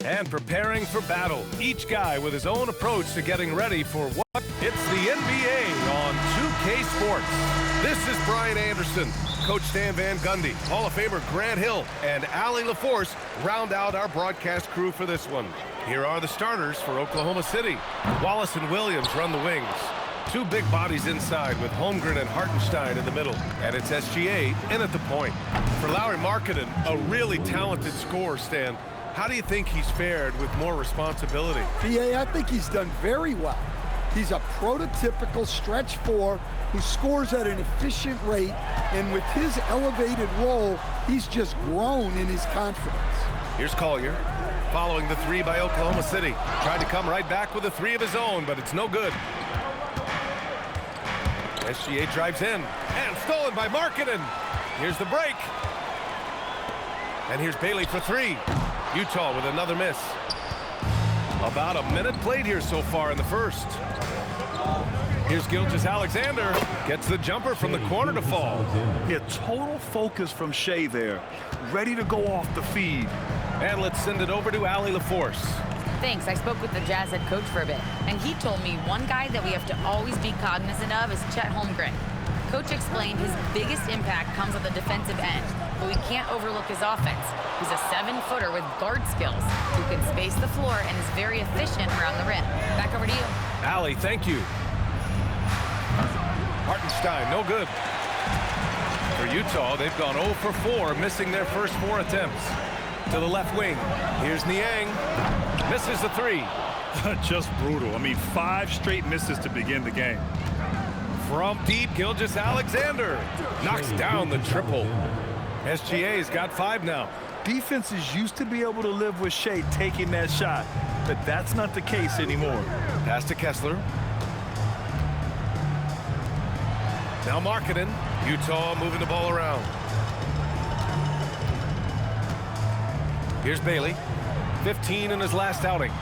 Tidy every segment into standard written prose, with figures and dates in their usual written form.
And preparing for battle, each guy with his own approach to getting ready for what? It's the NBA on 2K Sports. This is Brian Anderson. Coach Stan Van Gundy, Hall of Famer Grant Hill, and Allie LaForce round out our broadcast crew for this one. Here are the starters for Oklahoma City. Wallace and Williams run the wings. Two big bodies inside with Holmgren and Hartenstein in the middle. And it's SGA in at the point. For Lauri Markkanen, a really talented scorer, Stan. How do you think he's fared with more responsibility? I think he's done very well. He's a prototypical stretch four who scores at an efficient rate, and with his elevated role, he's just grown in his confidence. Here's Collier, following the three by Oklahoma City. Tried to come right back with a three of his own, but it's no good. SGA drives in, and stolen by Markkanen. Here's the break. And here's Bailey for three. Utah with another miss. About a minute played here so far in the first. Here's Gilgeous-Alexander. Gets the jumper from the corner to fall. Yeah, total focus from Shea there. Ready to go off the feed. And let's send it over to Allie LaForce. Thanks. I spoke with the Jazz head coach for a bit, and he told me one guy that we have to always be cognizant of is Chet Holmgren. Coach explained his biggest impact comes at the defensive end, but we can't overlook his offense. He's a 7-footer with guard skills who can space the floor and is very efficient around the rim. Back over to you. Allie, thank you. Hartenstein, no good. For Utah, they've gone 0 for 4, missing their first 4 attempts. To the left wing, here's Niang. Misses the three. Just brutal. I mean, 5 straight misses to begin the game. From deep, Gilgeous-Alexander knocks down the triple. SGA's got 5 now. Defenses used to be able to live with Shea taking that shot, but that's not the case anymore. Pass to Kessler. Now Markkanen. Utah moving the ball around. Here's Bailey. 15 in his last outing.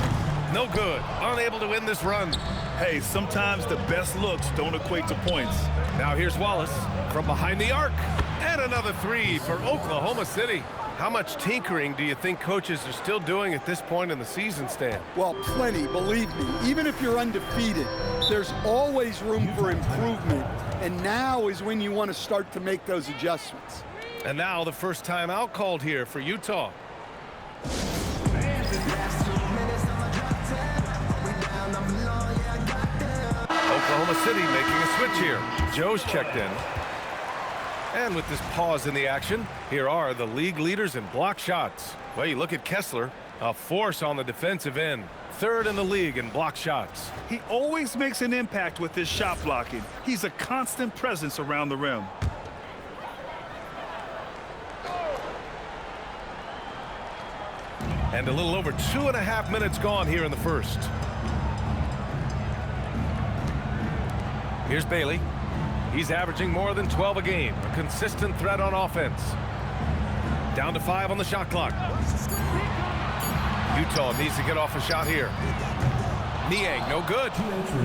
No good. Unable to win this run. Hey, sometimes the best looks don't equate to points. Now here's Wallace from behind the arc. And another three for Oklahoma City. How much tinkering do you think coaches are still doing at this point in the season, Stan? Well, plenty, believe me. Even if you're undefeated, there's always room for improvement. And now is when you want to start to make those adjustments. And now the first time out called here for Utah. Oklahoma City making a switch here. Joe's checked in. And with this pause in the action, here are the league leaders in block shots. Well, you look at Kessler, a force on the defensive end. 3rd in the league in block shots. He always makes an impact with his shot blocking. He's a constant presence around the rim. And a little over 2.5 minutes gone here in the first. Here's Bailey. He's averaging more than 12 a game. A consistent threat on offense. Down to 5 on the shot clock. Utah needs to get off a shot here. Niang, no good.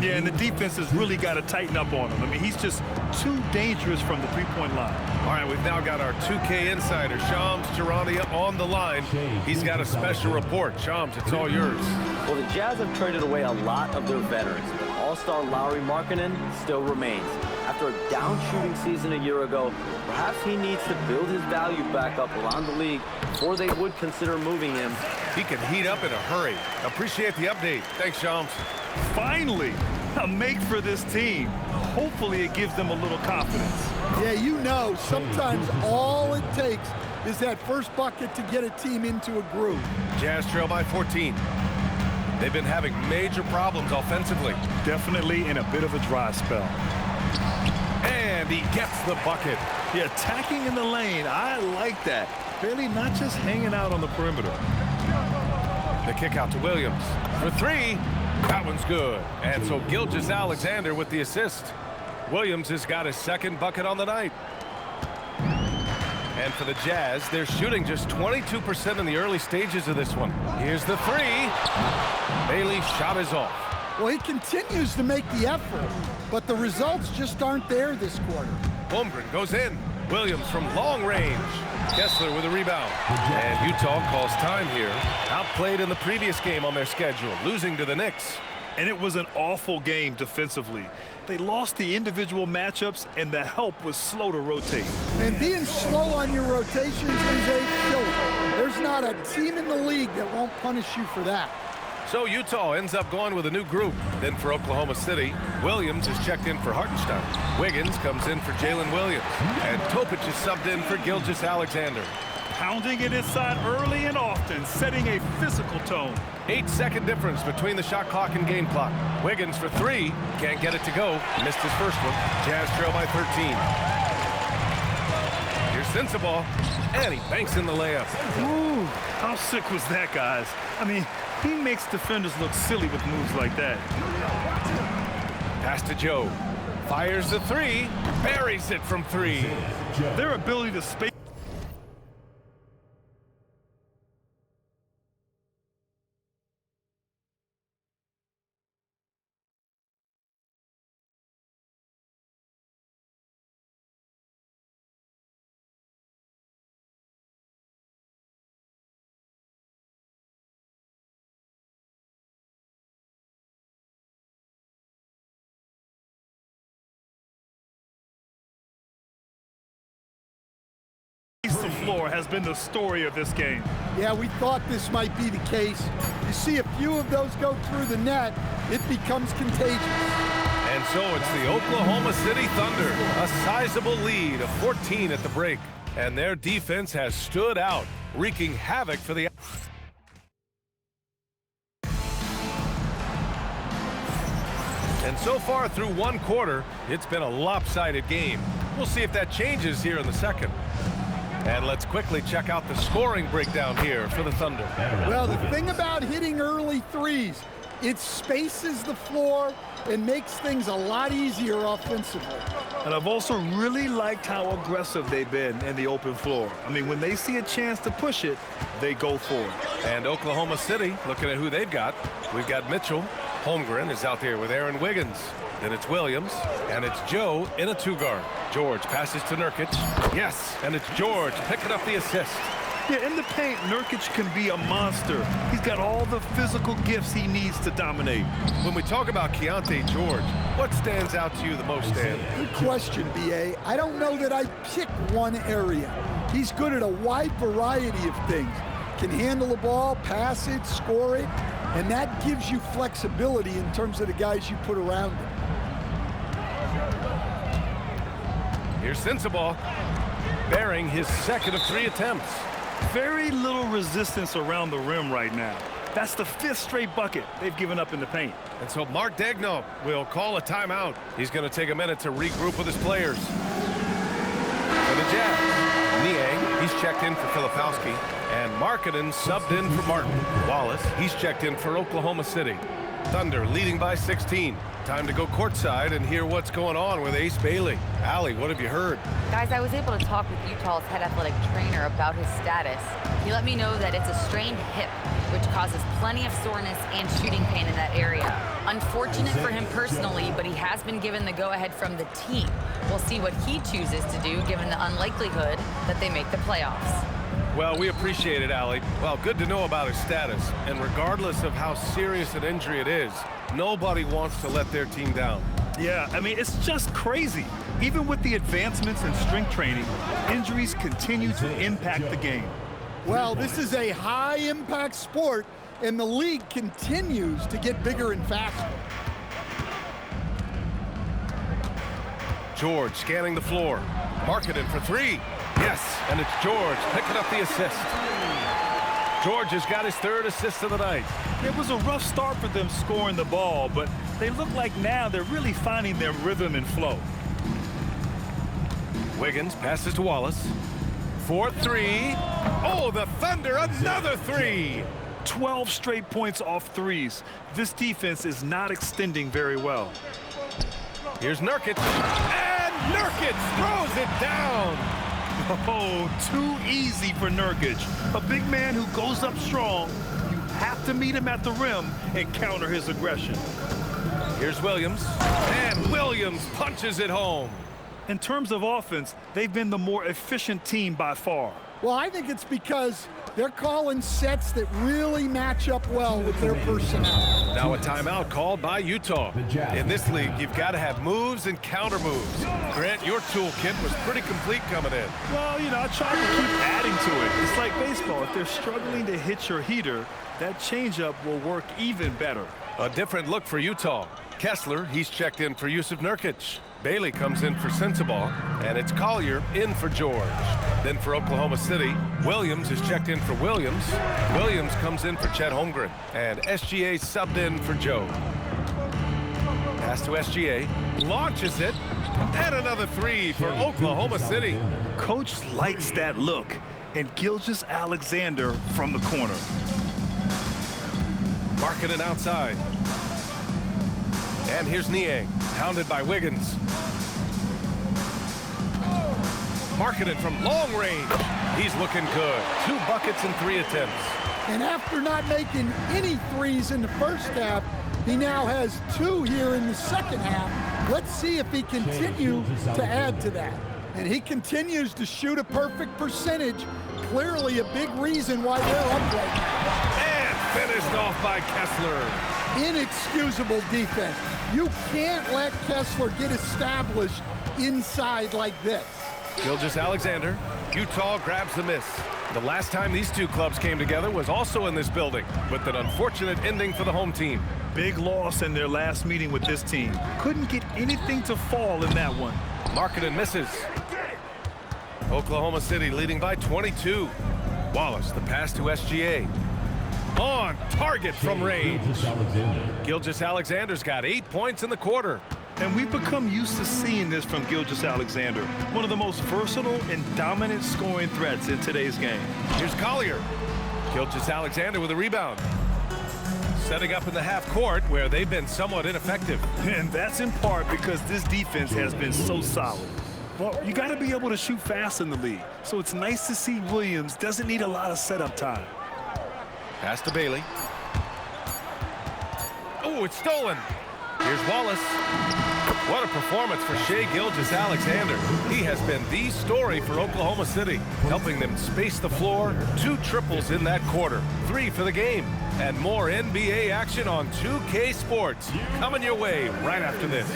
Yeah, and the defense has really got to tighten up on him. I mean, he's just too dangerous from the three-point line. All right, we've now got our 2K insider, Shams Charania, on the line. He's got a special report. Shams, it's all yours. Well, the Jazz have traded away a lot of their veterans, but All-Star Lauri Markkanen still remains. After a down shooting season a year ago, perhaps he needs to build his value back up around the league before they would consider moving him. He can heat up in a hurry. Appreciate the update. Thanks, Shams. Finally, a make for this team. Hopefully it gives them a little confidence. Yeah, you know, sometimes all it takes is that first bucket to get a team into a groove. Jazz trail by 14. They've been having major problems offensively. Definitely in a bit of a dry spell. And he gets the bucket. Yeah, attacking in the lane. I like that. Bailey not just hanging out on the perimeter. The kick out to Williams. For 3. That one's good. And so Gilgeous-Alexander with the assist. Williams has got his 2nd bucket on the night. And for the Jazz, they're shooting just 22% in the early stages of this one. Here's the 3. Bailey's shot is off. Well, he continues to make the effort, but the results just aren't there this quarter. Holmgren goes in. Williams from long range. Kessler with a rebound. And Utah calls time here. Outplayed in the previous game on their schedule, losing to the Knicks. And it was an awful game defensively. They lost the individual matchups, and the help was slow to rotate. And being slow on your rotations is a killer. There's not a team in the league that won't punish you for that. So Utah ends up going with a new group. Then for Oklahoma City, Williams is checked in for Hartenstein. Wiggins comes in for Jalen Williams. And Topic is subbed in for Gilgeous-Alexander. Pounding it inside early and often, setting a physical tone. 8-second difference between the shot clock and game clock. Wiggins for three. Can't get it to go. Missed his first one. Jazz trail by 13. Here's Sensabaugh. And he banks in the layup. Ooh, how sick was that, guys? I mean, he makes defenders look silly with moves like that. Pass to Joe. Fires the three. Buries it from three. Their ability to space. The floor has been the story of this game. Yeah, we thought this might be the case. You see a few of those go through the net, it becomes contagious. And so it's the Oklahoma City Thunder, a sizable lead of 14 at the break. And their defense has stood out, wreaking havoc for the... And so far through one quarter, it's been a lopsided game. We'll see if that changes here in the second. And let's quickly check out the scoring breakdown here for the Thunder. Well, the thing about hitting early threes, it spaces the floor and makes things a lot easier offensively. And I've also really liked how aggressive they've been in the open floor. I mean, when they see a chance to push it, they go for it. And Oklahoma City, looking at who they've got, we've got Mitchell. Holmgren is out there with Aaron Wiggins. Then it's Williams, and it's Joe in a two-guard. George passes to Nurkic. Yes, and it's George picking up the assist. Yeah, in the paint, Nurkic can be a monster. He's got all the physical gifts he needs to dominate. When we talk about Keontae George, what stands out to you the most, Dan? Good question, B.A. I don't know that I pick one area. He's good at a wide variety of things. Can handle the ball, pass it, score it, and that gives you flexibility in terms of the guys you put around him. Here's Sensabaugh, bearing his second of three attempts. Very little resistance around the rim right now. That's the 5th straight bucket they've given up in the paint. And so Mark Daigneault will call a timeout. He's going to take a minute to regroup with his players. For the Jazz, Niang, he's checked in for Filipowski. And Markkanen subbed in for Martin. Wallace, he's checked in for Oklahoma City. Thunder leading by 16. Time to go courtside and hear what's going on with Ace Bailey. Allie, what have you heard? Guys, I was able to talk with Utah's head athletic trainer about his status. He let me know that it's a strained hip, which causes plenty of soreness and shooting pain in that area. Unfortunate for him personally, but he has been given the go-ahead from the team. We'll see what he chooses to do, given the unlikelihood that they make the playoffs. Well, we appreciate it, Allie. Well, good to know about his status. And regardless of how serious an injury it is, nobody wants to let their team down. Yeah, I mean, it's just crazy. Even with the advancements in strength training, injuries continue to impact the game. Well, this is a high-impact sport, and the league continues to get bigger and faster. George scanning the floor. Markkanen for three. Yes, and it's George picking up the assist. George has got his 3rd assist of the night. It was a rough start for them scoring the ball, but they look like now they're really finding their rhythm and flow. Wiggins passes to Wallace. 4-3. Oh, the Thunder, another three. 12 straight points off threes. This defense is not extending very well. Here's Nurkic. And Nurkic throws it down. Oh, too easy for Nurkic. A big man who goes up strong. You have to meet him at the rim and counter his aggression. Here's Williams. And Williams punches it home. In terms of offense, they've been the more efficient team by far. Well, I think it's because they're calling sets that really match up well with their personnel. Now a timeout called by Utah. In this league, you've got to have moves and counter moves. Grant, your toolkit was pretty complete coming in. Well, I tried to keep adding to it. It's like baseball. If they're struggling to hit your heater, that changeup will work even better. A different look for Utah. Kessler, he's checked in for Jusuf Nurkic. Bailey comes in for Sensabaugh, and it's Collier in for George. Then for Oklahoma City, Williams is checked in for Williams. Williams comes in for Chet Holmgren, and SGA subbed in for Joe. Pass to SGA, launches it, and another three for Oklahoma City. Coach likes that look, and Gilgeous-Alexander from the corner. Markkanen outside. And here's Niang, hounded by Wiggins. Markkanen from long range. He's looking good. 2 buckets in 3 attempts. And after not making any threes in the first half, he now has 2 here in the second half. Let's see if he continues to add to that. And he continues to shoot a perfect percentage. Clearly a big reason why they're up right now. And finished off by Kessler. Inexcusable defense. You can't let Kessler get established inside like this. Gilgeous-Alexander, Utah grabs the miss. The last time these two clubs came together was also in this building, with an unfortunate ending for the home team. Big loss in their last meeting with this team. Couldn't get anything to fall in that one. Markkanen misses. Oklahoma City leading by 22. Wallace, the pass to SGA. On target from range. Gilgeous-Alexander's got 8 points in the quarter. And we've become used to seeing this from Gilgeous-Alexander, one of the most versatile and dominant scoring threats in today's game. Here's Collier. Gilgeous-Alexander with a rebound. Setting up in the half court where they've been somewhat ineffective. And that's in part because this defense has been so solid. Well, you got to be able to shoot fast in the league. So it's nice to see Williams doesn't need a lot of setup time. Pass to Bailey. Oh, it's stolen. Here's Wallace. What a performance for Shai Gilgeous-Alexander. He has been the story for Oklahoma City, helping them space the floor. 2 triples in that quarter, 3 for the game. And more NBA action on 2K Sports coming your way right after this.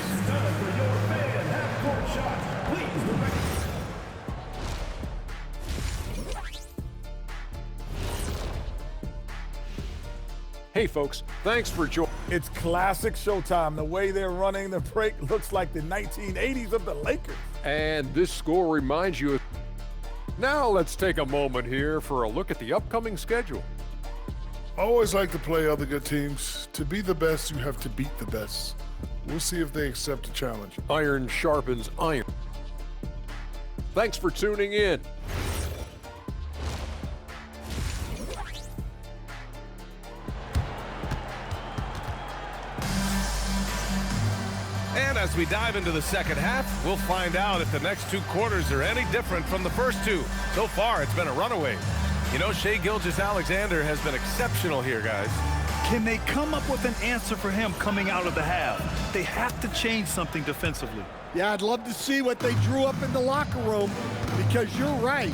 Hey folks, thanks for joining. It's classic Showtime. The way they're running the break looks like the 1980s of the Lakers. And this score reminds you of... Now let's take a moment here for a look at the upcoming schedule. I always like to play other good teams. To be the best, you have to beat the best. We'll see if they accept the challenge. Iron sharpens iron. Thanks for tuning in. And as we dive into the second half, we'll find out if the next 2 quarters are any different from the first 2. So far, it's been a runaway. You know, Shai Gilgeous-Alexander has been exceptional here, guys. Can they come up with an answer for him coming out of the half? They have to change something defensively. Yeah, I'd love to see what they drew up in the locker room, because you're right.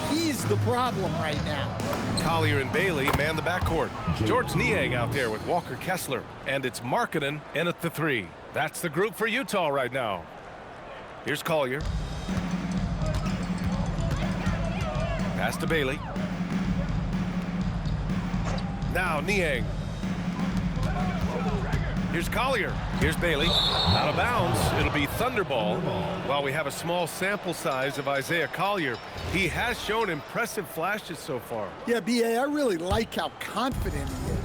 He's the problem right now. Collier and Bailey man the backcourt. George Niang out there with Walker Kessler. And it's Markkanen in at the 3. That's the group for Utah right now. Here's Collier. Pass to Bailey. Now Niang. Here's Collier. Here's Bailey. Out of bounds. It'll be Thunderball. While we have a small sample size of Isaiah Collier, he has shown impressive flashes so far. Yeah, B.A., I really like how confident he is.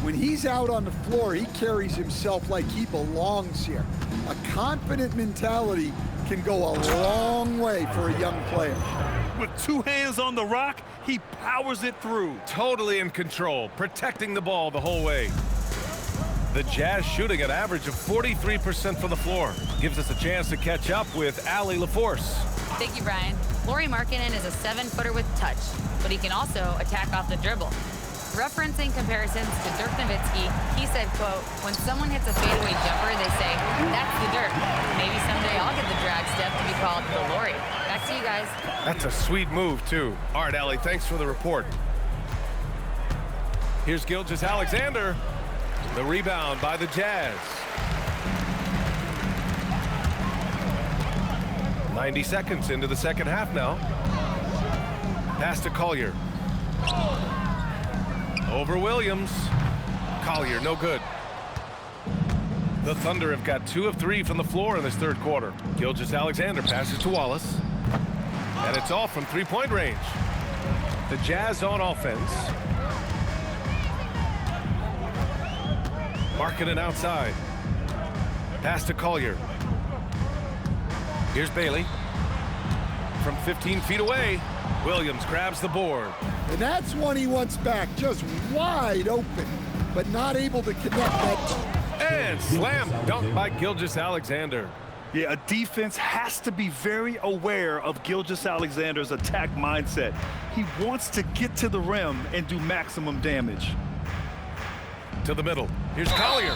When he's out on the floor, he carries himself like he belongs here. A confident mentality can go a long way for a young player. With 2 hands on the rock, he powers it through. Totally in control, protecting the ball the whole way. The Jazz shooting an average of 43% from the floor. Gives us a chance to catch up with Allie LaForce. Thank you, Brian. Lauri Markkanen is a 7-footer with touch, but he can also attack off the dribble. Referencing comparisons to Dirk Nowitzki, he said, quote, "When someone hits a fadeaway jumper, they say, that's the Dirk. Maybe someday I'll get the drag step to be called the Lori." Back to you guys. That's a sweet move, too. All right, Allie, thanks for the report. Here's Gilgeous-Alexander. The rebound by the Jazz. 90 seconds into the second half now. Pass to Collier. Over Williams. Collier, no good. The Thunder have got 2 of 3 from the floor in this third quarter. Gilgeous-Alexander passes to Wallace. And it's all from three-point range. The Jazz on offense. Markkanen outside. Pass to Collier. Here's Bailey. From 15 feet away, Williams grabs the board. And that's one he wants back, just wide open, but not able to connect that. And slam dunk by Gilgeous-Alexander. Yeah, a defense has to be very aware of Gilgeous-Alexander's attack mindset. He wants to get to the rim and do maximum damage. To the middle. Here's Collier.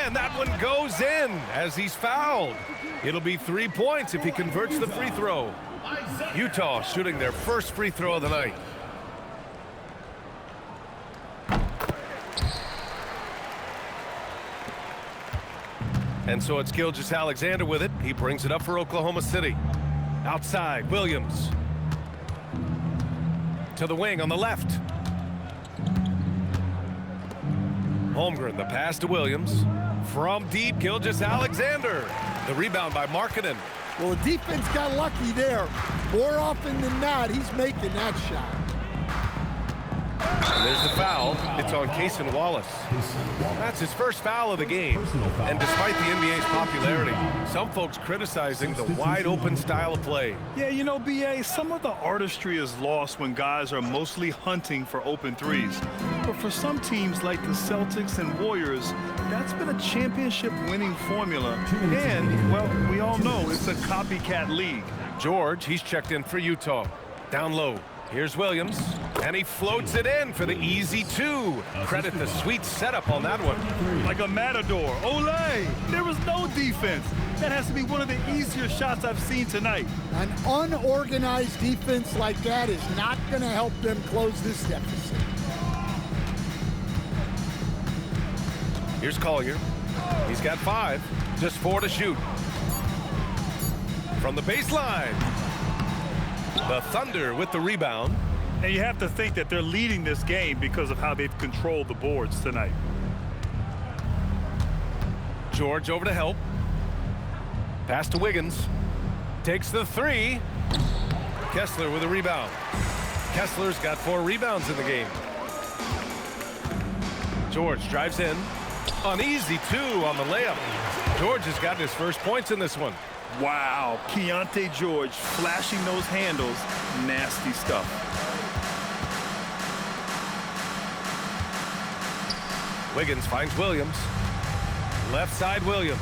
And that one goes in as he's fouled. It'll be 3 points if he converts the free throw. Utah shooting their first free throw of the night. And so it's Gilgeous-Alexander with it. He brings it up for Oklahoma City. Outside, Williams. To the wing on the left. Holmgren, the pass to Williams. From deep, Gilgeous-Alexander. The rebound by Markkanen. Well, the defense got lucky there. More often than not, he's making that shot. And there's the foul. It's on Cason Wallace. That's his first foul of the game. And despite the NBA's popularity, some folks criticizing the wide-open style of play. Yeah, you know, BA, some of the artistry is lost when guys are mostly hunting for open threes. But for some teams like the Celtics and Warriors, that's been a championship-winning formula. And, well, we all know it's a copycat league. George, he's checked in for Utah. Down low. Here's Williams, and he floats it in for the easy 2. Credit the sweet setup on that one. Like a matador. Olay! There was no defense. That has to be one of the easier shots I've seen tonight. An unorganized defense like that is not going to help them close this deficit. Here's Collier. He's got 5, just 4 to shoot. From the baseline. The Thunder with the rebound. And you have to think that they're leading this game because of how they've controlled the boards tonight. George over to help. Pass to Wiggins. Takes the 3. Kessler with a rebound. Kessler's got 4 rebounds in the game. George drives in. An easy 2 on the layup. George has gotten his first points in this one. Wow, Keontae George flashing those handles. Nasty stuff. Wiggins finds Williams. Left side Williams.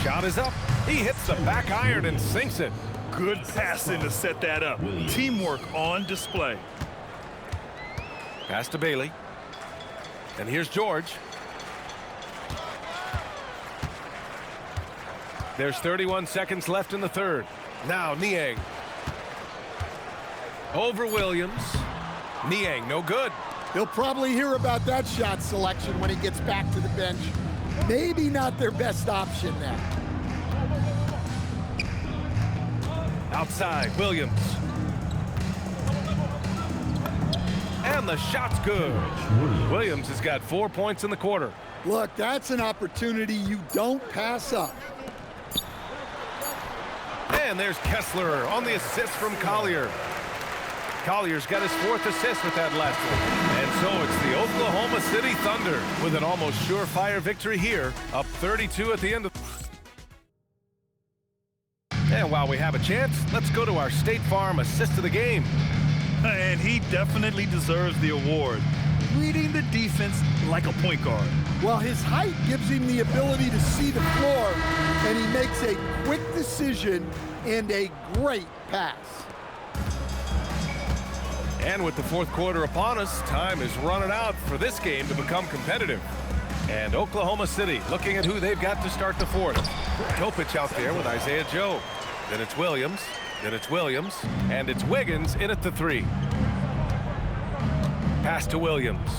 Shot is up. He hits the back iron and sinks it. Good passing to set that up. Teamwork on display. Pass to Bailey. And here's George. There's 31 seconds left in the third. Now Niang. Over Williams. Niang, no good. He'll probably hear about that shot selection when he gets back to the bench. Maybe not their best option there. Outside, Williams. And the shot's good. Williams has got 4 points in the quarter. Look, that's an opportunity you don't pass up. And there's Kessler on the assist from Collier. Collier's got his 4th assist with that last one. And so it's the Oklahoma City Thunder with an almost surefire victory here, up 32 at the end of. And while we have a chance, let's go to our State Farm assist of the game. And he definitely deserves the award. Reading the defense like a point guard. Well, his height gives him the ability to see the floor, and he makes a quick decision and a great pass. And with the fourth quarter upon us, time is running out for this game to become competitive. And Oklahoma City looking at who they've got to start the fourth. Topic out there with Isaiah Joe. Then it's Williams. Then it's Williams. And it's Wiggins in at the 3. Pass to Williams.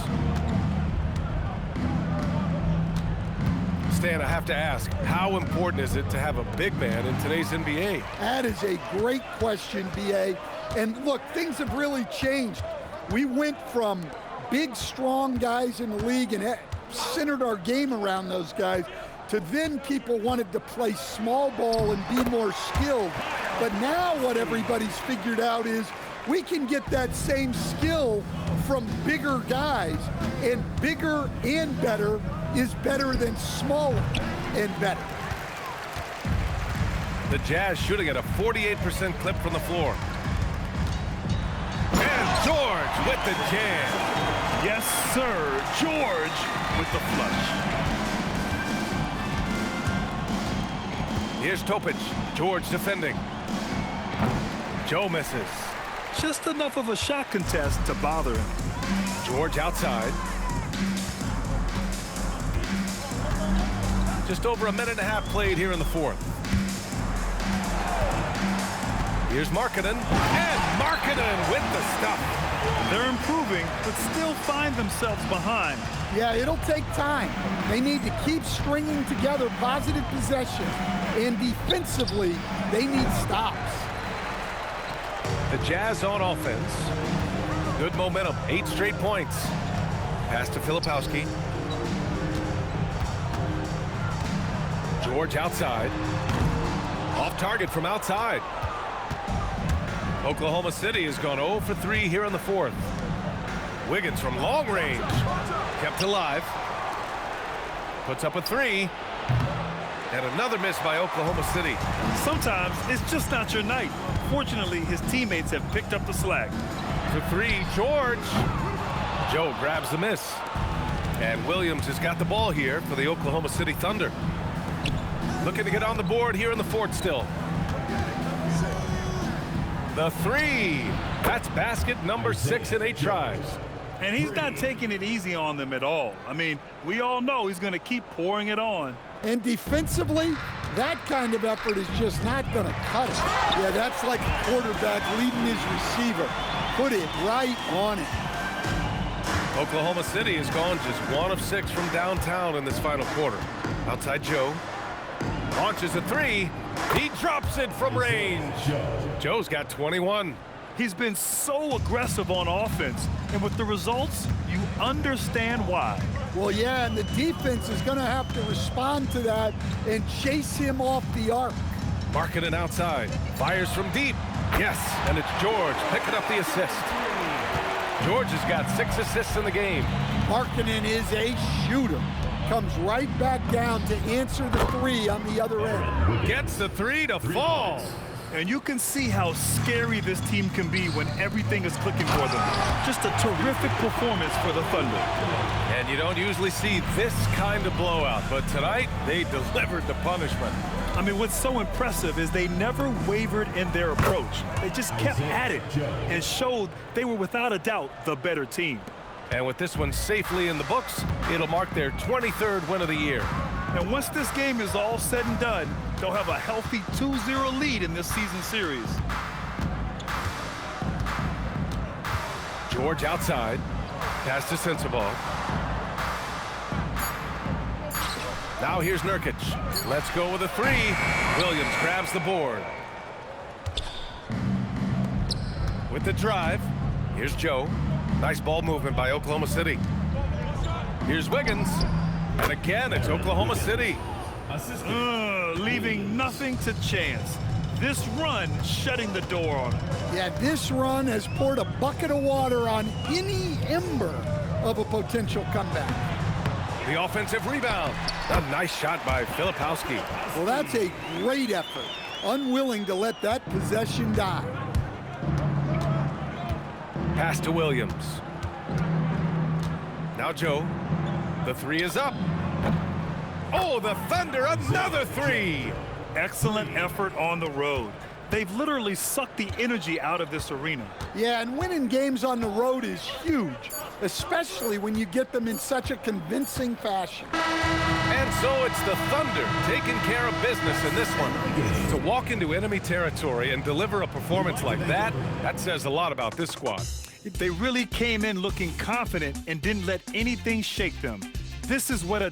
Stan, I have to ask, how important is it to have a big man in today's NBA? That is a great question, B.A. And look, things have really changed. We went from big, strong guys in the league and centered our game around those guys to then people wanted to play small ball and be more skilled. But now what everybody's figured out is we can get that same skill from bigger guys, and bigger and better is better than smaller and better. The Jazz shooting at a 48% clip from the floor. And George with the jam. Yes, sir. George with the flush. Here's Topic. George defending. Joe misses. Just enough of a shot contest to bother him. George outside. Just over a minute and a half played here in the fourth. Here's Markkanen. And Markkanen with the stuff. They're improving, but still find themselves behind. Yeah, it'll take time. They need to keep stringing together positive possession. And defensively, they need stops. The Jazz on offense. Good momentum. 8 straight points. Pass to Filipowski. George outside. Off target from outside. Oklahoma City has gone 0 for 3 here in the fourth. Wiggins from long range. Kept alive. Puts up a 3. And another miss by Oklahoma City. Sometimes it's just not your night. Fortunately, his teammates have picked up the slack. For 3, George. Joe grabs the miss. And Williams has got the ball here for the Oklahoma City Thunder. Looking to get on the board here in the fourth still. The 3. That's basket number 6 in 8 tries. And he's not taking it easy on them at all. I mean, we all know he's going to keep pouring it on. And defensively, that kind of effort is just not going to cut it. Yeah, that's like a quarterback leading his receiver. Put it right on it. Oklahoma City has gone just 1 of 6 from downtown in this final quarter. Outside Joe. Launches a 3. He drops it from range. Joe's got 21. He's been so aggressive on offense, and with the results, you understand why. Well, yeah, and the defense is going to have to respond to that and chase him off the arc. Markkanen outside. Fires from deep. Yes, and it's George picking up the assist. George has got 6 assists in the game. Markkanen is a shooter. Comes right back down to answer the 3 on the other end. Gets the 3 to fall. And you can see how scary this team can be when everything is clicking for them. Just a terrific performance for the Thunder. And you don't usually see this kind of blowout, but tonight they delivered the punishment. I mean, what's so impressive is they never wavered in their approach. They just kept at it and showed they were without a doubt the better team. And with this one safely in the books, it'll mark their 23rd win of the year. And once this game is all said and done, they'll have a healthy 2-0 lead in this season series. George outside. Pass to Sensabaugh. Now here's Nurkic. Let's go with a 3. Williams grabs the board. With the drive, here's Joe. Nice ball movement by Oklahoma City. Here's Wiggins. And again, it's Oklahoma City. Leaving nothing to chance. This run shutting the door on him. Yeah, this run has poured a bucket of water on any ember of a potential comeback. The offensive rebound. A nice shot by Filipowski. Well, that's a great effort. Unwilling to let that possession die. Pass to Williams. Now Joe. The 3 is up. Oh, the Thunder, another 3. Excellent effort on the road. They've literally sucked the energy out of this arena. Yeah, and winning games on the road is huge, especially when you get them in such a convincing fashion. And so it's the Thunder taking care of business in this one. To walk into enemy territory and deliver a performance like that says a lot about this squad. They really came in looking confident and didn't let anything shake them. This is what a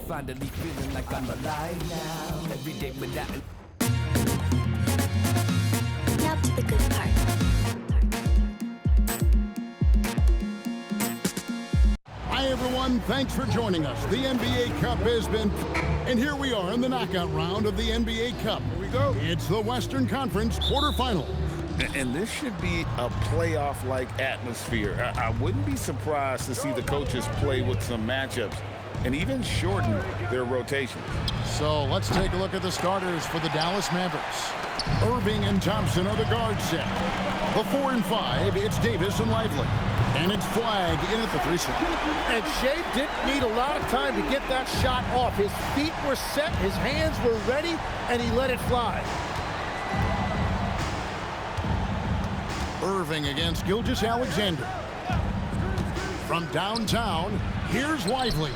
Finally feeling like I'm alive now. Every day without. Now to the good part. Hi everyone, thanks for joining us. The NBA Cup has been, and here we are in the knockout round of the NBA Cup. Here we go. It's the Western Conference quarterfinals. And this should be a playoff-like atmosphere. I wouldn't be surprised to see the coaches play with some matchups and even shorten their rotation. So let's take a look at the starters for the Dallas Mavericks. Irving and Thompson are the guard set. The 4 and 5, it's Davis and Lively. And it's Flag in at the 3 slot. And Shea didn't need a lot of time to get that shot off. His feet were set, his hands were ready, and he let it fly. Irving against Gilgeous-Alexander. From downtown, here's Lively.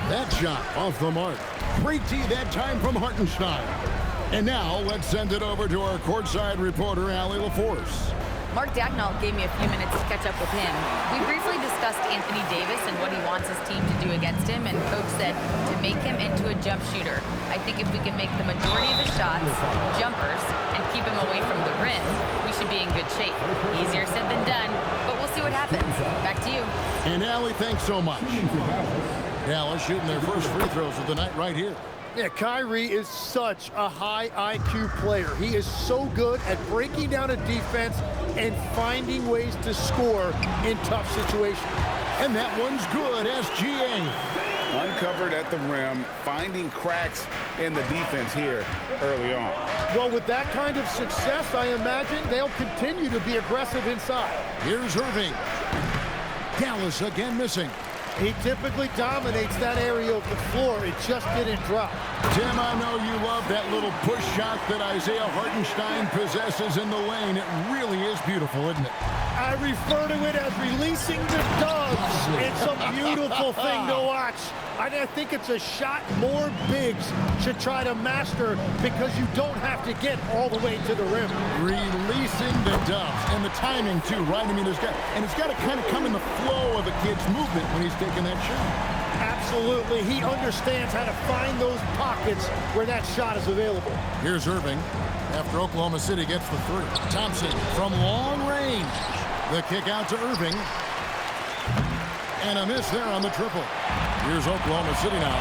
That shot off the mark. Great D that time from Hartenstein. And now let's send it over to our courtside reporter, Allie LaForce. Mark Dagnall gave me a few minutes to catch up with him. We briefly discussed Anthony Davis and what he wants his team to do against him, and Coach said to make him into a jump shooter. I think if we can make the majority of his shots jumpers and keep him away from the rim, we should be in good shape. Easier said than done, but we'll see what happens. Back to you. And Allie, thanks so much. Dallas shooting their first free throws of the night right here. Yeah, Kyrie is such a high IQ player. He is so good at breaking down a defense and finding ways to score in tough situations. And that one's good, SGA. Uncovered at the rim, finding cracks in the defense here early on. Well, with that kind of success, I imagine they'll continue to be aggressive inside. Here's Irving. Dallas again missing. He typically dominates that area of the floor. It just didn't drop. Tim, I know you love that little push shot that Isaiah Hartenstein possesses in the lane. It really is beautiful, isn't it? I refer to it as releasing the doves. It's a beautiful thing to watch. I think it's a shot more bigs should try to master because you don't have to get all the way to the rim. Releasing the doves. And the timing, too, right? I mean, it's got to kind of come in the flow of the kid's movement when he's taking that shot. Absolutely. He understands how to find those pockets where that shot is available. Here's Irving after Oklahoma City gets the 3. Thompson from long range. The kick out to Irving. And a miss there on the triple. Here's Oklahoma City now.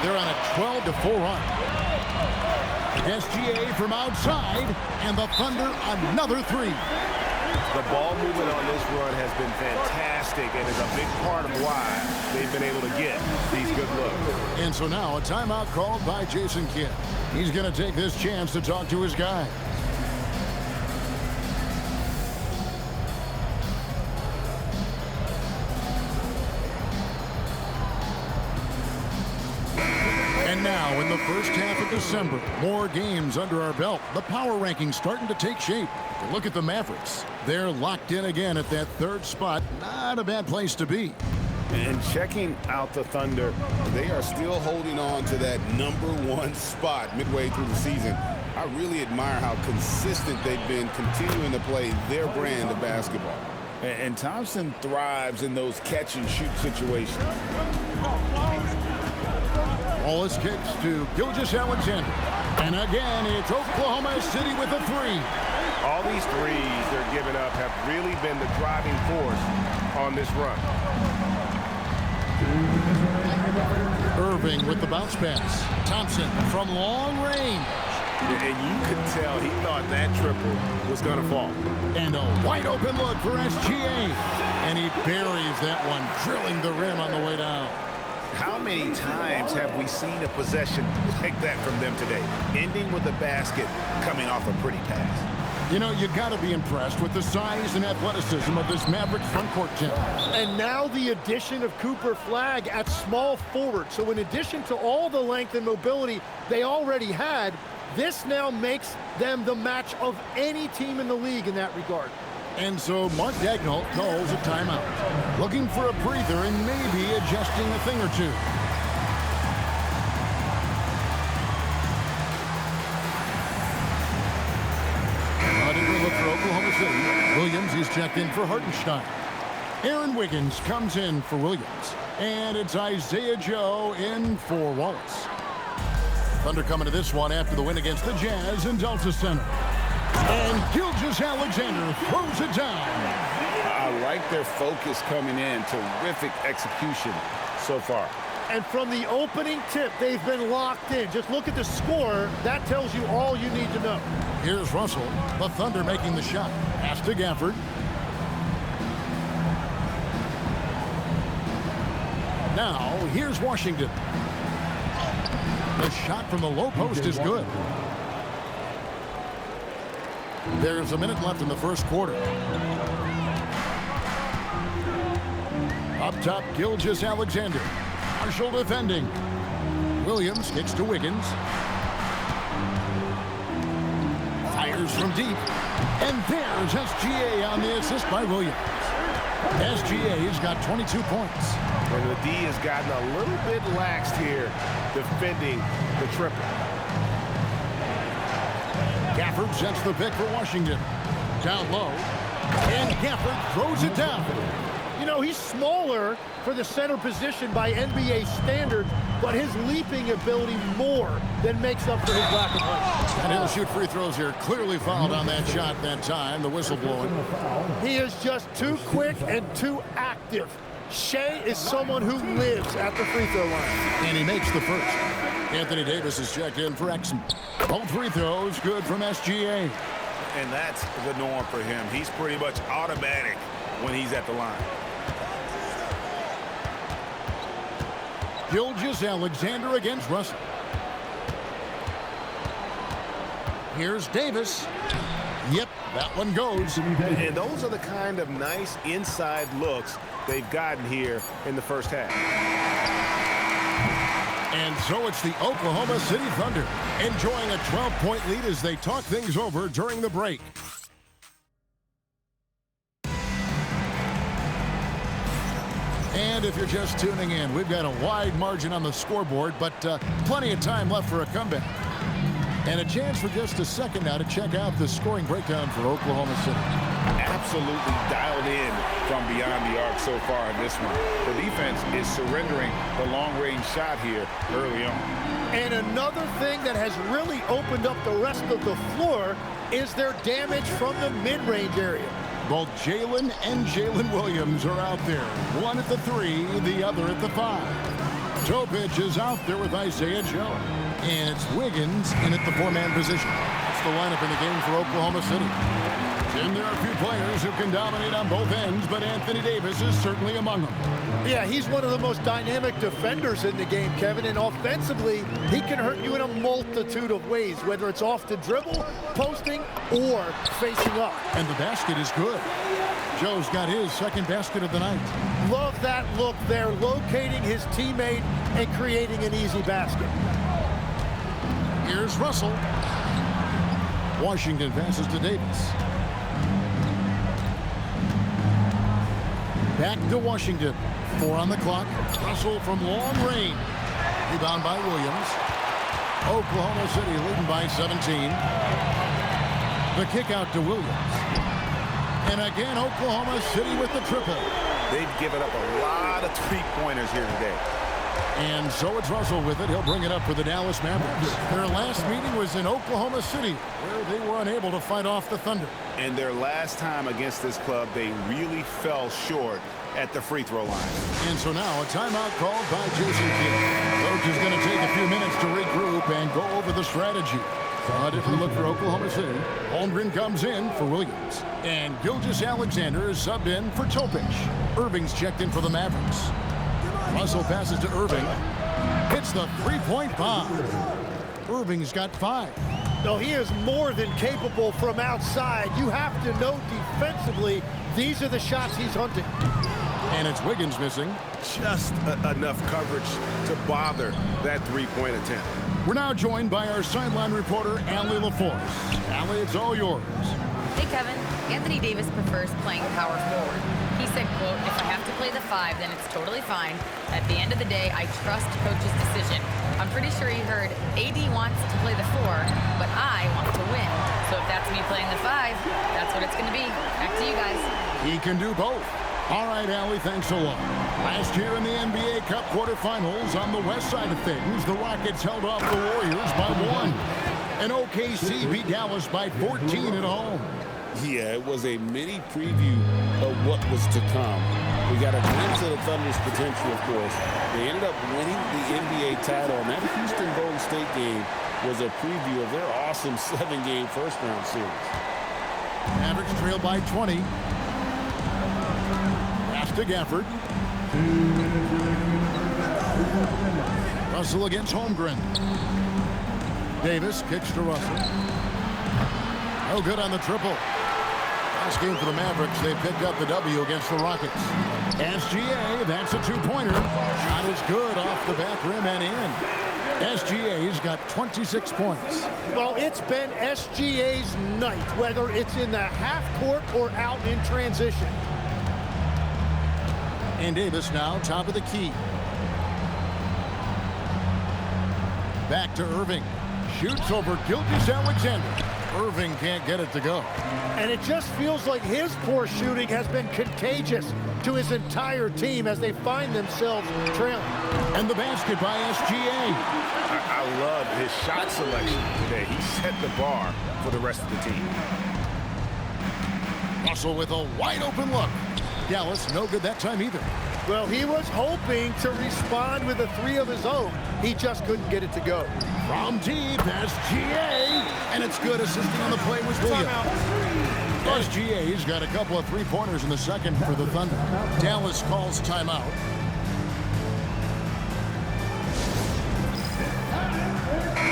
They're on a 12-4 run. SGA from outside, and the Thunder another 3. The ball movement on this run has been fantastic and is a big part of why they've been able to get these good looks. And so now a timeout called by Jason Kidd. He's going to take this chance to talk to his guy. And now in the first half of December, more games under our belt. The power rankings starting to take shape. Look at the Mavericks. They're locked in again at that 3rd spot. Not a bad place to be. And checking out the Thunder, they are still holding on to that #1 spot midway through the season. I really admire how consistent they've been continuing to play their brand of basketball. And Thompson thrives in those catch-and-shoot situations. Wallace kicks to Gilgeous-Alexander. And again, it's Oklahoma City with a 3. All these threes they're giving up have really been the driving force on this run. Irving with the bounce pass. Thompson from long range. And you could tell he thought that triple was going to fall. And a wide open look for SGA. And he buries that one, drilling the rim on the way down. How many times have we seen a possession like that from them today, ending with a basket coming off a pretty pass? You know, you got to be impressed with the size and athleticism of this Mavericks front court team. And now the addition of Cooper Flagg at small forward. So in addition to all the length and mobility they already had, this now makes them the match of any team in the league in that regard. And so Mark Daigneault calls a timeout, looking for a breather and maybe adjusting a thing or two. For Oklahoma City, Williams is checked in for Hartenstein. Aaron Wiggins comes in for Williams. And it's Isaiah Joe in for Wallace. Thunder coming to this one after the win against the Jazz in Delta Center. And Gilgeous-Alexander throws it down. I like their focus coming in. Terrific execution so far. And from the opening tip, they've been locked in. Just look at the score. That tells you all you need to know. Here's Russell. The Thunder making the shot. Pass to Gafford. Now, here's Washington. The shot from the low post is good. There's a minute left in the first quarter. Up top, Gilgeous-Alexander. Marshall defending. Williams gets to Wiggins. Fires from deep. And there's SGA on the assist by Williams. SGA's got 22 points. And the D has gotten a little bit laxed here defending the triple. Gafford sets the pick for Washington. Down low. And Gafford throws it down. You know, he's smaller for the center position by NBA standards, but his leaping ability more than makes up for his lack of height. And he'll shoot free throws here. Clearly fouled on that shot that time. The whistle blowing. He is just too quick and too active. Shea is someone who lives at the free throw line. And he makes the first. Anthony Davis is checked in for Exum. Both free throws good from SGA. And that's the norm for him. He's pretty much automatic when he's at the line. Gilgeous-Alexander against Russell. Here's Davis. Yep, that one goes. And those are the kind of nice inside looks they've gotten here in the first half. And so it's the Oklahoma City Thunder enjoying a 12-point lead as they talk things over during the break. And if you're just tuning in, we've got a wide margin on the scoreboard, but plenty of time left for a comeback. And a chance for just a second now to check out the scoring breakdown for Oklahoma City. Absolutely dialed in from beyond the arc so far in this one. The defense is surrendering the long-range shot here early on. And another thing that has really opened up the rest of the floor is their damage from the mid-range area. Both Jalen and Jalen Williams are out there. One at the 3, the other at the 5. Topic is out there with Isaiah Joe. And it's Wiggins in at the 4-man position. That's the lineup in the game for Oklahoma City. And there are a few players who can dominate on both ends, but Anthony Davis is certainly among them. Yeah, he's one of the most dynamic defenders in the game, Kevin, and offensively, he can hurt you in a multitude of ways, whether it's off the dribble, posting, or facing up. And the basket is good. Joe's got his second basket of the night. Love that look there, locating his teammate and creating an easy basket. Here's Russell. Washington passes to Davis. Back to Washington. 4 on the clock. Russell from long range. Rebound by Williams. Oklahoma City leading by 17. The kick out to Williams. And again, Oklahoma City with the triple. They've given up a lot of three-pointers here today. And so it's Russell with it. He'll bring it up for the Dallas Mavericks. Their last meeting was in Oklahoma City, where they were unable to fight off the Thunder. And their last time against this club, they really fell short at the free throw line. And so now a timeout called by Jason Kidd. Coach is going to take a few minutes to regroup and go over the strategy. A different look for Oklahoma City. Holmgren comes in for Williams. And Gilgeous-Alexander is subbed in for Topic. Irving's checked in for the Mavericks. Russell passes to Irving. Hits the three-point bomb. Irving's got 5. No, he is more than capable from outside. You have to know defensively, these are the shots he's hunting. And it's Wiggins missing. Just enough coverage to bother that three-point attempt. We're now joined by our sideline reporter, Allie LaForce. Allie, it's all yours. Hey, Kevin. Anthony Davis prefers playing power forward. He said, quote, if I have to play the 5, then it's totally fine. At the end of the day, I trust coach's decision. I'm pretty sure he heard AD wants to play the 4, but I want to win. So if that's me playing the 5, that's what it's going to be. Back to you guys. He can do both. All right, Allie, thanks a lot. Last year in the NBA Cup quarterfinals on the west side of things, the Rockets held off the Warriors by 1. And OKC beat Dallas by 14 at home. Yeah, it was a mini preview of what was to come. We got a glimpse of the Thunder's potential, of course. They ended up winning the NBA title, and that Houston Golden State game was a preview of their awesome 7-game first-round series. Mavericks trail by 20. Pass to Gafford. Russell against Holmgren. Davis kicks to Russell. No good on the triple. Last game for the Mavericks, they picked up the W against the Rockets. SGA, that's a 2-pointer. Shot is good off the back rim and in. SGA's got 26 points. Well, it's been SGA's night, whether it's in the half court or out in transition. And Davis now top of the key. Back to Irving. Shoots over Gilgeous-Alexander. Irving can't get it to go. And it just feels like his poor shooting has been contagious to his entire team as they find themselves trailing. And the basket by SGA. I love his shot selection today. He set the bar for the rest of the team. Russell with a wide open look. Dallas no good that time either. Well, he was hoping to respond with a 3 of his own. He just couldn't get it to go. From deep, SGA. And it's good. Assisting on the play was Williams. SGA's got a couple of 3-pointers in the second for the Thunder. Dallas calls timeout.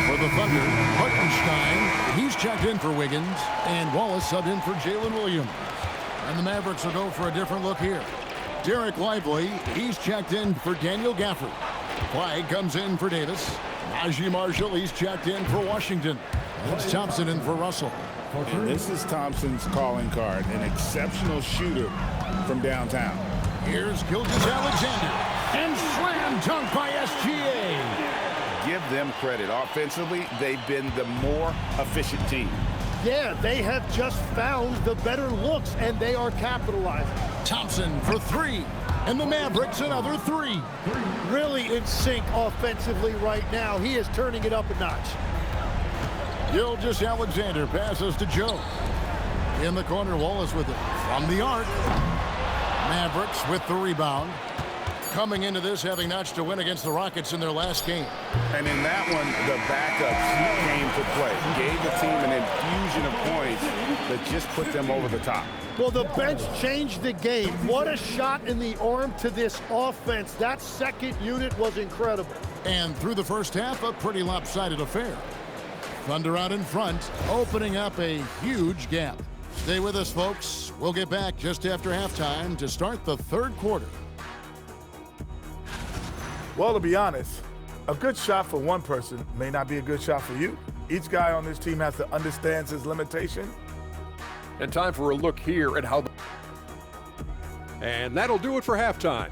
For the Thunder, Hartenstein, he's checked in for Wiggins, and Wallace subbed in for Jalen Williams. And the Mavericks will go for a different look here. Derek Lively, he's checked in for Daniel Gafford. Clyde comes in for Davis. Najee Marshall, he's checked in for Washington. It's Thompson in for Russell. And this is Thompson's calling card, an exceptional shooter from downtown. Here's Gilgeous-Alexander. And slam dunk by SGA. Give them credit. Offensively, they've been the more efficient team. Yeah, they have just found the better looks, and they are capitalizing. Thompson for 3. And the Mavericks another 3. Really in sync offensively right now. He is turning it up a notch. Gilgeous-Alexander passes to Joe. In the corner, Wallace with it. From the arc. Mavericks with the rebound. Coming into this, having notched a win against the Rockets in their last game. And in that one, the backups came to play. Gave the team an infusion of points that just put them over the top. Well, the bench changed the game. What a shot in the arm to this offense. That second unit was incredible. And through the first half, a pretty lopsided affair. Thunder out in front, opening up a huge gap. Stay with us, folks. We'll get back just after halftime to start the third quarter. Well, to be honest, a good shot for one person may not be a good shot for you. Each guy on this team has to understand his limitation. And time for a look here at how. And that'll do it for halftime.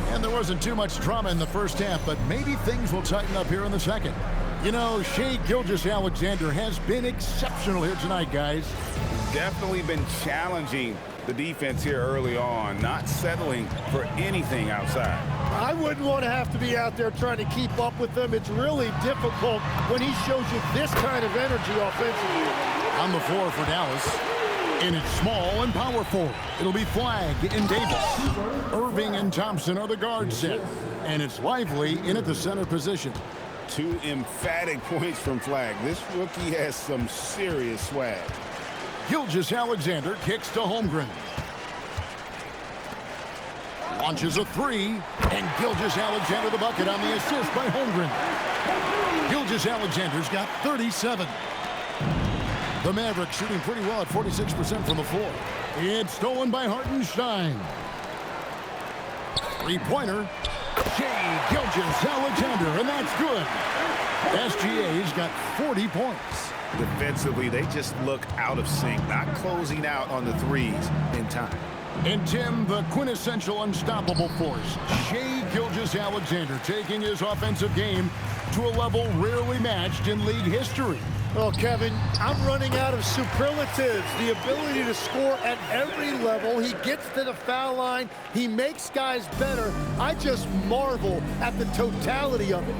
And there wasn't too much drama in the first half, but maybe things will tighten up here in the second. You know, Shai Gilgeous-Alexander has been exceptional here tonight, guys. He's definitely been challenging the defense here early on, not settling for anything outside. I wouldn't want to have to be out there trying to keep up with them. It's really difficult when he shows you this kind of energy offensively. On the floor for Dallas. And it's small and power forward. It'll be Flagg and Davis. Irving and Thompson are the guard set. And it's Lively in at the center position. 2 emphatic points from Flag. This rookie has some serious swag. Gilgeous-Alexander kicks to Holmgren. Launches a 3, and Gilgeous-Alexander the bucket on the assist by Holmgren. Gilgeous-Alexander's got 37. The Mavericks shooting pretty well at 46% from the floor. It's stolen by Hartenstein. Three-pointer. Shai Gilgeous-Alexander, and that's good. SGA's got 40 points. Defensively, they just look out of sync, not closing out on the threes in time. And Tim, the quintessential unstoppable force, Shai Gilgeous-Alexander, taking his offensive game to a level rarely matched in league history. Well, Kevin, I'm running out of superlatives. The ability to score at every level. He gets to the foul line. He makes guys better. I just marvel at the totality of it.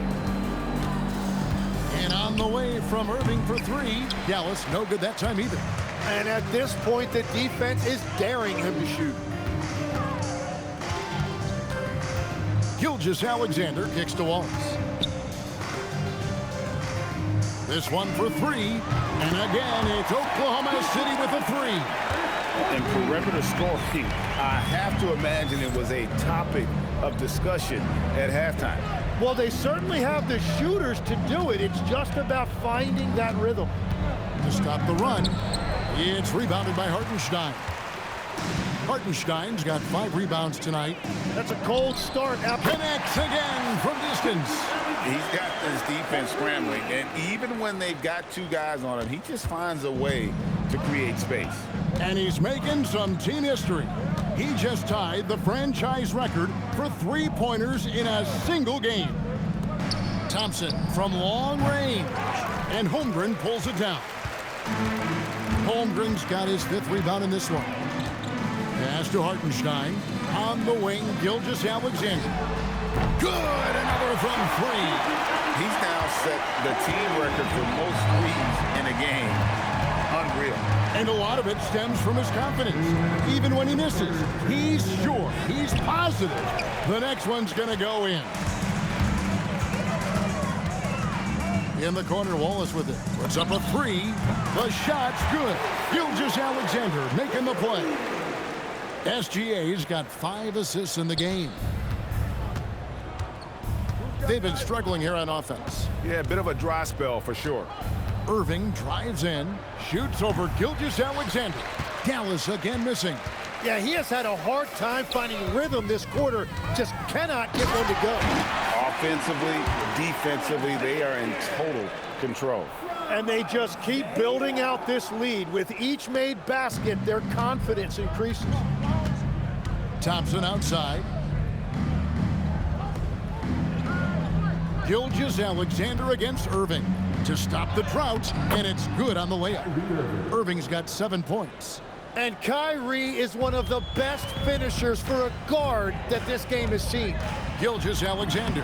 And on the way from Irving for 3. Dallas no good that time either. And at this point, the defense is daring him to shoot. Gilgeous-Alexander kicks to Wallace. This one for 3. And again, it's Oklahoma City with a 3. And perimeter scoring, I have to imagine it was a topic of discussion at halftime. Well, they certainly have the shooters to do it. It's just about finding that rhythm. To stop the run, it's rebounded by Hartenstein. Hartenstein's got 5 rebounds tonight. That's a cold start. Connects again from distance. He's got this defense scrambling, and even when they've got 2 guys on him, he just finds a way to create space. And he's making some team history. He just tied the franchise record for 3-pointers in a single game. Thompson from long range, and Holmgren pulls it down. Holmgren's got his 5th rebound in this one. Pass to Hartenstein. On the wing, Gilgeous-Alexander. Good! Another from 3. He's now set the team record for most threes in a game. Unreal. And a lot of it stems from his confidence. Even when he misses, he's sure, he's positive the next one's going to go in. In the corner, Wallace with it. Puts up a 3. The shot's good. Gilgeous-Alexander making the play. SGA's got 5 assists in the game. They've been struggling here on offense. Yeah, a bit of a dry spell for sure. Irving drives in, shoots over Gilgeous-Alexander. Dallas again missing. Yeah, he has had a hard time finding rhythm this quarter. Just cannot get one to go. Offensively, defensively, they are in total control. And they just keep building out this lead. With each made basket, their confidence increases. Thompson outside. Gilgeous-Alexander against Irving to stop the drought, and it's good on the layup. Irving's got 7 points. And Kyrie is one of the best finishers for a guard that this game has seen. Gilgeous-Alexander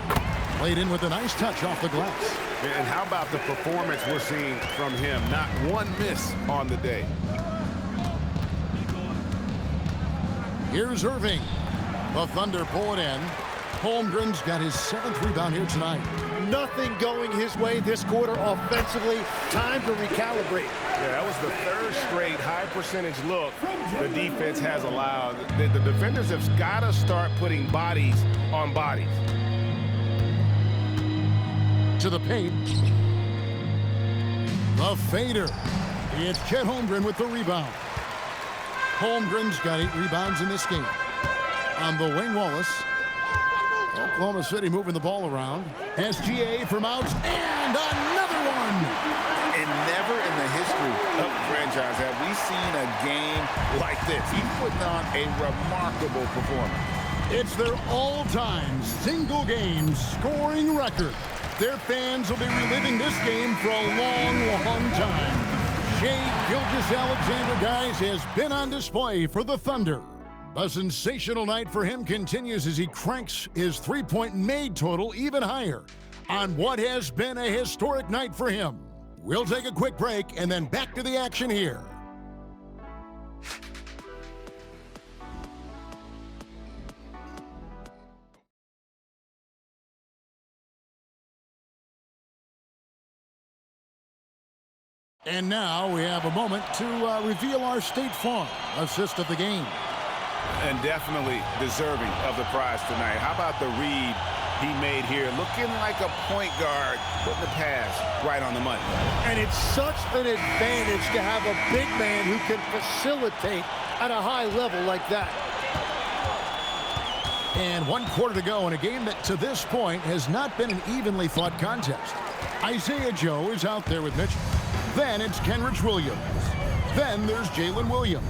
played in with a nice touch off the glass. And how about the performance we're seeing from him? Not one miss on the day. Here's Irving. The Thunder pull it in. Holmgren's got his 7th rebound here tonight. Nothing going his way this quarter offensively. Time to recalibrate. Yeah, that was the 3rd straight high percentage look the defense has allowed. The defenders have got to start putting bodies on bodies. To the paint. The fader. It's Chet Holmgren with the rebound. Holmgren's got 8 rebounds in this game. On the wing, Wallace. Oklahoma City moving the ball around. SGA from out, and another one! And never in the history of the franchise have we seen a game like this. He's putting on a remarkable performance. It's their all-time single-game scoring record. Their fans will be reliving this game for a long, long time. Shai Gilgeous-Alexander, guys, has been on display for the Thunder. A sensational night for him continues as he cranks his 3-point made total even higher on what has been a historic night for him. We'll take a quick break and then back to the action here. And now we have a moment to reveal our State Farm assist of the game. And definitely deserving of the prize tonight. How about the read he made here? Looking like a point guard, putting the pass right on the money. And it's such an advantage to have a big man who can facilitate at a high level like that. And 1 quarter to go in a game that to this point has not been an evenly fought contest. Isaiah Joe is out there with Mitchell. Then it's Kenrich Williams. Then there's Jalen Williams.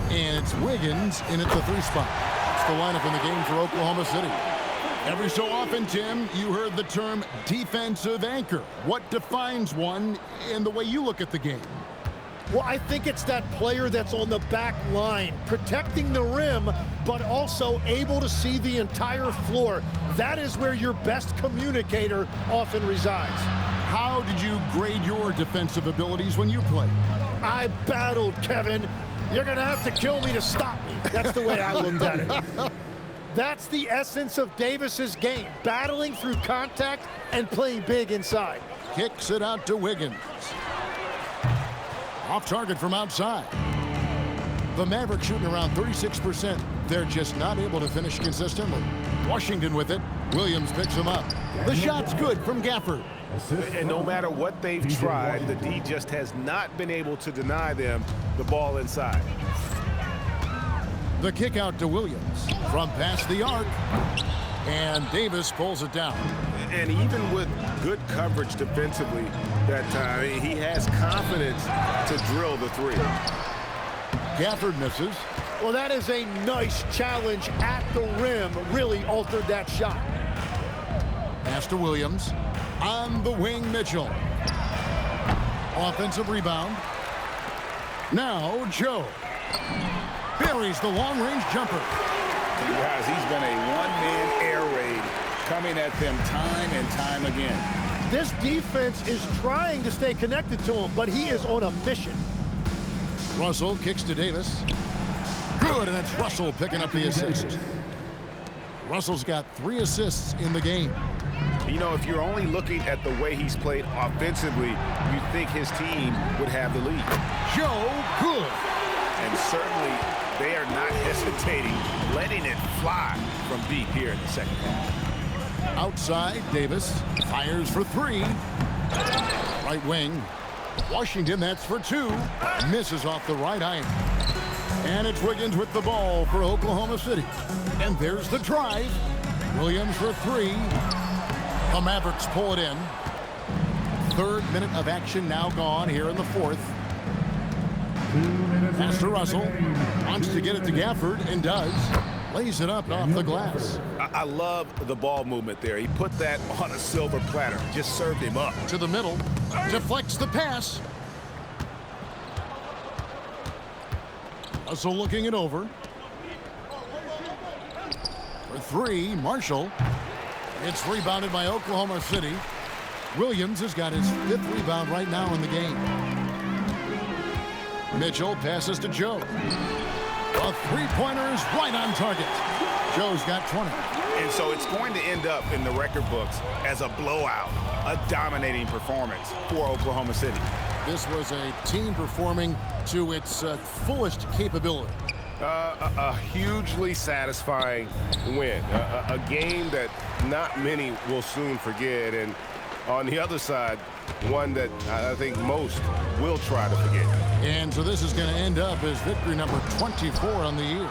And it's Wiggins in at the 3 spot. It's the lineup in the game for Oklahoma City. Every so often, Tim, you heard the term defensive anchor. What defines one in the way you look at the game? Well, I think it's that player that's on the back line, protecting the rim, but also able to see the entire floor. That is where your best communicator often resides. How did you grade your defensive abilities when you played? I battled, Kevin. You're going to have to kill me to stop me. That's the way I looked at it. That's the essence of Davis's game, battling through contact and playing big inside. Kicks it out to Wiggins. Off target from outside. The Mavericks shooting around 36%. They're just not able to finish consistently. Washington with it. Williams picks him up. The shot's good from Gafford. And no matter what they've tried, the D just has not been able to deny them the ball inside. The kick out to Williams from past the arc. And Davis pulls it down. And even with good coverage defensively that time, he has confidence to drill the 3. Gafford misses. Well, that is a nice challenge at the rim. Really altered that shot. Pass to Williams. On the wing, Mitchell. Offensive rebound. Now, Joe. Buries the long-range jumper. Guys, he's been a one-man air raid coming at them time and time again. This defense is trying to stay connected to him, but he is on a mission. Russell kicks to Davis. Good, and it's Russell picking up the assist. Russell's got 3 assists in the game. You know, if you're only looking at the way he's played offensively, you think his team would have the lead. Joe, good. And certainly they are not hesitating, letting it fly from deep here in the second half. Outside, Davis fires for 3. Right wing. Washington, that's for 2. Misses off the right eye. And it's Wiggins with the ball for Oklahoma City. And there's the drive. Williams for 3. The Mavericks pull it in. 3rd minute of action now gone here in the 4th. Pass to Russell. Wants to get it to Gafford and does. Lays it up off the glass. I love the ball movement there. He put that on a silver platter. Just served him up. To the middle. Deflects the pass. Russell looking it over. For 3, Marshall. It's rebounded by Oklahoma City. Williams has got his 5th rebound right now in the game. Mitchell passes to Joe. A 3-pointer is right on target. Joe's got 20. And so it's going to end up in the record books as a blowout, a dominating performance for Oklahoma City. This was a team performing to its fullest capability. A hugely satisfying win, a game that not many will soon forget, and on the other side, one that I think most will try to forget. And so this is going to end up as victory number 24 on the year.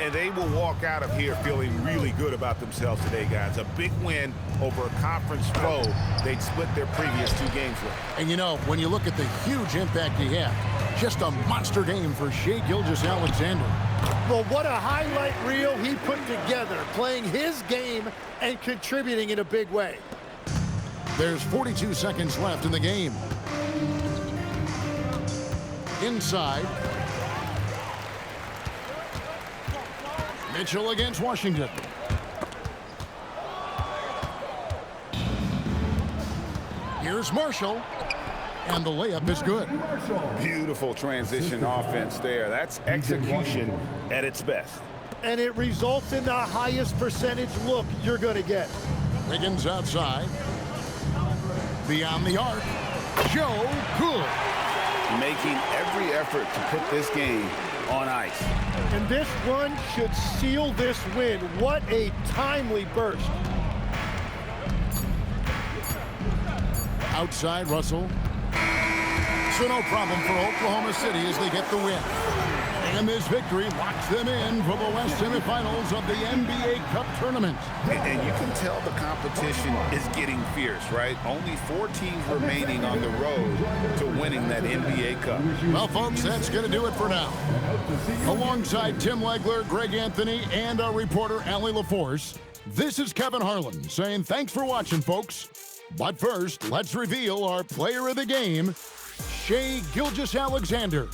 And they will walk out of here feeling really good about themselves today, guys. A big win over a conference foe they'd split their previous 2 games with. And you know, when you look at the huge impact he had, just a monster game for Shai Gilgeous-Alexander. Well, what a highlight reel he put together, playing his game and contributing in a big way. There's 42 seconds left in the game. Inside. Mitchell against Washington. Here's Marshall. And the layup is good. Beautiful transition offense there. That's execution at its best. And it results in the highest percentage look you're going to get. Wiggins outside. Beyond the arc. Joe, good. making every effort to put this game on ice. And this run should seal this win. What a timely burst. Outside, Russell. So no problem for Oklahoma City as they get the win. And this victory locks them in for the West semifinals of the NBA Cup tournament. And you can tell the competition is getting fierce, right? Only 4 teams remaining on the road to winning that NBA Cup. Well, folks, that's going to do it for now. Alongside Tim Legler, Greg Anthony, and our reporter, Allie LaForce, this is Kevin Harlan saying thanks for watching, folks. But first, let's reveal our player of the game, Shai Gilgeous-Alexander.